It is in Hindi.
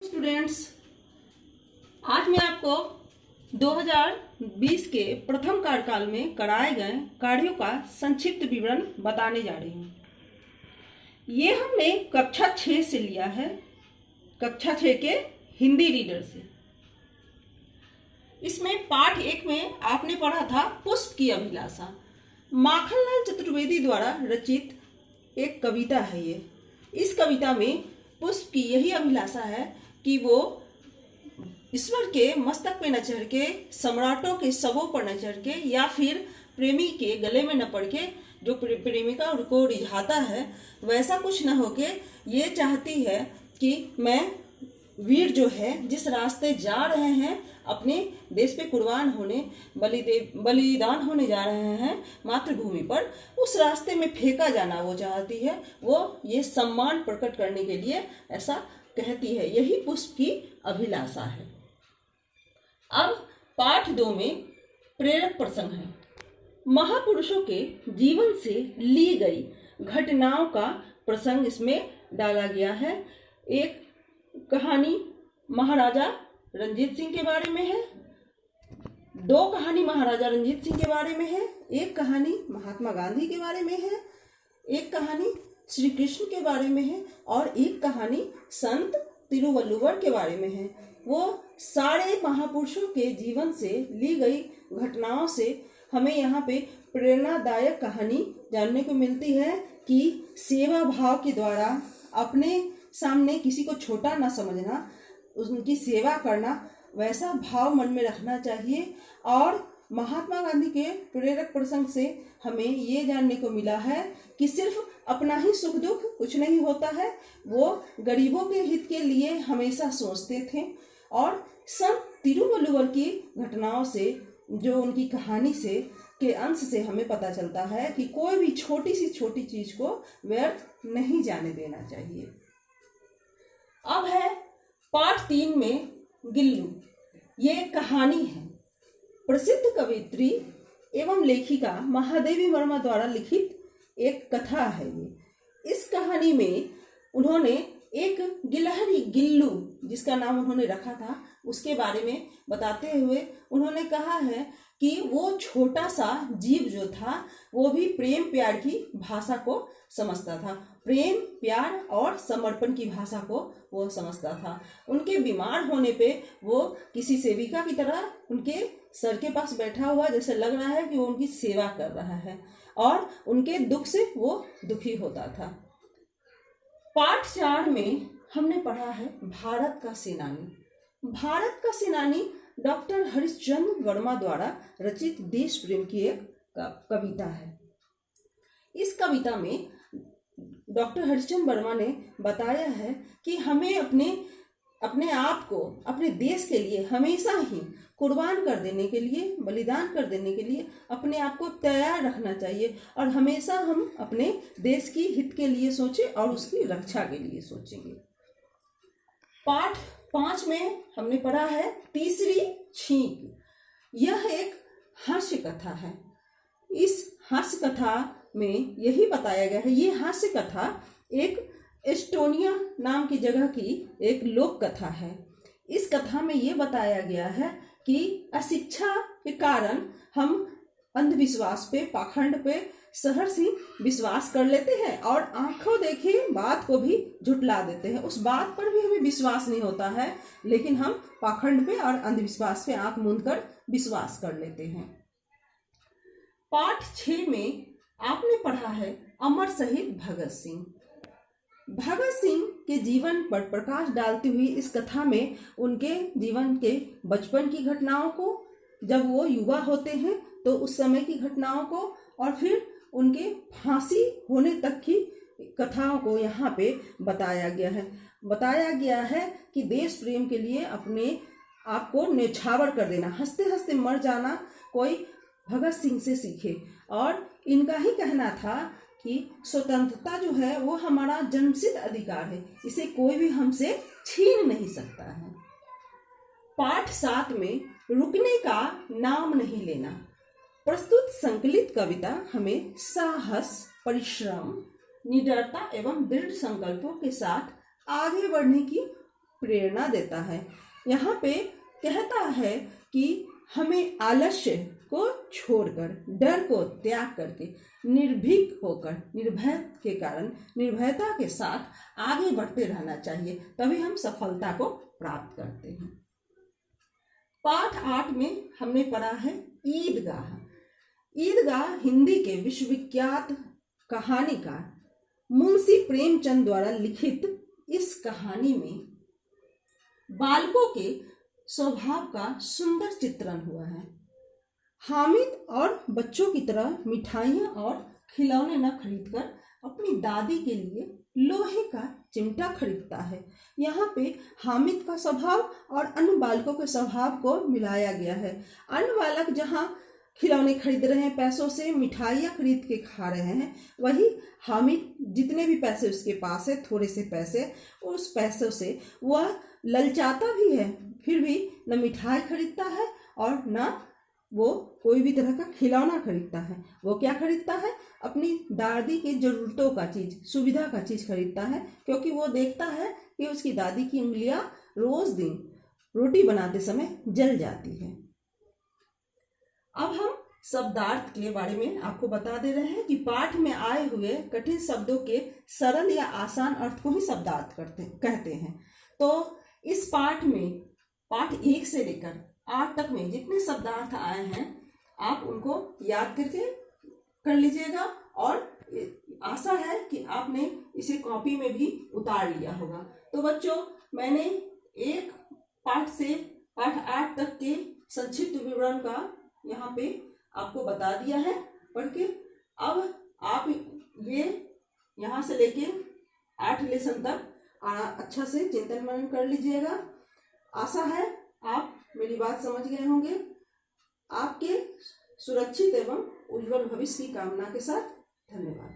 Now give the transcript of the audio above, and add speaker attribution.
Speaker 1: स्टूडेंट्स, आज मैं आपको 2020 के प्रथम कार्यकाल में कराए गए कार्यों का संक्षिप्त विवरण बताने जा रही हूँ। ये हमने कक्षा 6 से लिया है, कक्षा 6 के हिंदी रीडर से। इसमें पाठ 1 में आपने पढ़ा था पुष्प की अभिलाषा। माखनलाल चतुर्वेदी द्वारा रचित एक कविता है ये। इस कविता में पुष्प की यही अभिलाषा है कि वो ईश्वर के मस्तक पे न चढ़ के, सम्राटों के शवों पर न चढ़ के, या फिर प्रेमी के गले में न पड़ के जो प्रेमिका उनको रिझाता है वैसा कुछ न होके ये चाहती है कि मैं वीर जो है जिस रास्ते जा रहे हैं, अपने देश पे कुर्बान होने, बलिदान होने जा रहे हैं मातृभूमि पर, उस रास्ते में फेंका जाना वो चाहती है। वो ये सम्मान प्रकट करने के लिए ऐसा कहती है। यही पुष्प की अभिलाषा है। अब पाठ 2 में प्रेरक प्रसंग है। महापुरुषों के जीवन से ली गई घटनाओं का प्रसंग इसमें डाला गया है। एक कहानी महाराजा रंजीत सिंह के बारे में है, 2 कहानी महाराजा रंजीत सिंह के बारे में है, एक कहानी महात्मा गांधी के बारे में है, एक कहानी श्री कृष्ण के बारे में है और एक कहानी संत तिरुवल्लुवर के बारे में है। वो सारे महापुरुषों के जीवन से ली गई घटनाओं से हमें यहाँ पे प्रेरणादायक कहानी जानने को मिलती है कि सेवा भाव के द्वारा अपने सामने किसी को छोटा ना समझना, उनकी सेवा करना, वैसा भाव मन में रखना चाहिए। और महात्मा गांधी के प्रेरक प्रसंग से हमें ये जानने को मिला है कि सिर्फ अपना ही सुख दुख कुछ नहीं होता है, वो गरीबों के हित के लिए हमेशा सोचते थे। और संत तिरुवल्लुवर की घटनाओं से, जो उनकी कहानी से के अंश से हमें पता चलता है कि कोई भी छोटी सी छोटी चीज को व्यर्थ नहीं जाने देना चाहिए। अब है पाठ 3 में गिल्लू। ये कहानी है। प्रसिद्ध कवयित्री एवं लेखिका महादेवी वर्मा द्वारा लिखित एक कथा है ये। इस कहानी में उन्होंने एक गिलहरी गिल्लू, जिसका नाम उन्होंने रखा था, उसके बारे में बताते हुए उन्होंने कहा है कि वो छोटा सा जीव जो था वो भी प्रेम प्यार की भाषा को समझता था, प्रेम प्यार और समर्पण की भाषा को वो समझता था। उनके बीमार होने पे वो किसी सेविका की तरह उनके सर के पास बैठा हुआ जैसे लग रहा है कि वो उनकी सेवा कर रहा है और उनके दुख से वो दुखी होता था। पाठ 4 में हमने पढ़ा है भारत का सेनानी। भारत का सेनानी डॉक्टर हरिश्चंद्र वर्मा द्वारा रचित देश प्रेम की एक कविता है। इस कविता में डॉक्टर हरिश्चंद्र वर्मा ने बताया है कि हमें अपने आप को अपने देश के लिए हमेशा ही कुर्बान कर देने के लिए, बलिदान कर देने के लिए अपने आप को तैयार रखना चाहिए और हमेशा हम अपने देश की हित के लिए सोचें और उसकी रक्षा के लिए सोचेंगे। पाठ 5 में हमने पढ़ा है तीसरी छींक। यह एक हास्य कथा है। इस हास्य कथा में यही बताया गया है, ये हास्य कथा एक एस्टोनिया नाम की जगह की एक लोक कथा है। इस कथा में ये बताया गया है कि अशिक्षा के कारण हम अंधविश्वास पे, पाखंड पे सहर्ष ही विश्वास कर लेते हैं और आंखों देखे बात को भी झुटला देते हैं। उस बात पर भी हमें विश्वास नहीं होता है, लेकिन हम पाखंड पे और अंधविश्वास पे आंख मूंद कर विश्वास कर लेते हैं। पाठ 6 में आपने पढ़ा है अमर शहीद भगत सिंह। भगत सिंह के जीवन पर प्रकाश डालती हुई इस कथा में उनके जीवन के बचपन की घटनाओं को, जब वो युवा होते हैं तो उस समय की घटनाओं को, और फिर उनके फांसी होने तक की कथाओं को यहाँ पे बताया गया है। बताया गया है कि देश प्रेम के लिए अपने आप को न्यौछावर कर देना, हंसते हंसते मर जाना कोई भगत सिंह से सीखे। और इनका ही कहना था कि स्वतंत्रता जो है वो हमारा जन्मसिद्ध अधिकार है, इसे कोई भी हमसे छीन नहीं सकता है। पाठ 7 में रुकने का नाम नहीं लेना। प्रस्तुत संकलित कविता हमें साहस, परिश्रम, निडरता एवं दृढ़ संकल्पों के साथ आगे बढ़ने की प्रेरणा देता है। यहाँ पे कहता है कि हमें आलस्य को छोड़कर, डर को त्याग करके, निर्भीक होकर, निर्भय के कारण निर्भयता के साथ आगे बढ़ते रहना चाहिए, तभी हम सफलता को प्राप्त करते हैं। पाठ 8 में हमने पढ़ा है ईदगाह। ईदगाह हिंदी के विश्वविख्यात कहानीकार मुंशी प्रेमचंद द्वारा लिखित इस कहानी में बालकों के स्वभाव का सुंदर चित्रण हुआ है। हामिद और बच्चों की तरह मिठाइयाँ और खिलौने न खरीदकर अपनी दादी के लिए लोहे का चिमटा खरीदता है। यहाँ पे हामिद का स्वभाव और अन्य बालकों के स्वभाव को मिलाया गया है। अन्य बालक जहाँ खिलौने खरीद रहे हैं, पैसों से मिठाइयाँ खरीद के खा रहे हैं, वही हामिद जितने भी पैसे उसके पास है, थोड़े से पैसे, उस पैसों से वह ललचाता भी है, फिर भी न मिठाई खरीदता है और न वो कोई भी तरह का खिलौना खरीदता है। वो क्या खरीदता है? अपनी दादी की ज़रूरतों का चीज़, सुविधा का चीज़ खरीदता है, क्योंकि वो देखता है कि उसकी दादी की उंगलियां रोज़ दिन रोटी बनाते समय जल जाती है। अब हम शब्दार्थ के बारे में आपको बता दे रहे हैं कि पाठ में आए हुए कठिन शब्दों के सरल या आसान अर्थ को ही शब्दार्थ कहते हैं। तो इस पाठ में, पाठ 1 से लेकर 8 तक में जितने शब्दार्थ आए हैं, आप उनको याद करके कर लीजिएगा और आशा है कि आपने इसे कॉपी में भी उतार लिया होगा। तो बच्चों, मैंने एक पाठ से पाठ 8 तक के संक्षिप्त विवरण का यहाँ पे आपको बता दिया है पढ़ के। अब आप ये यहाँ से लेके 8 लेसन तक अच्छा से चिंतन मनन कर लीजिएगा। आशा है आप मेरी बात समझ गए होंगे। आपके सुरक्षित एवं उज्जवल भविष्य की कामना के साथ धन्यवाद।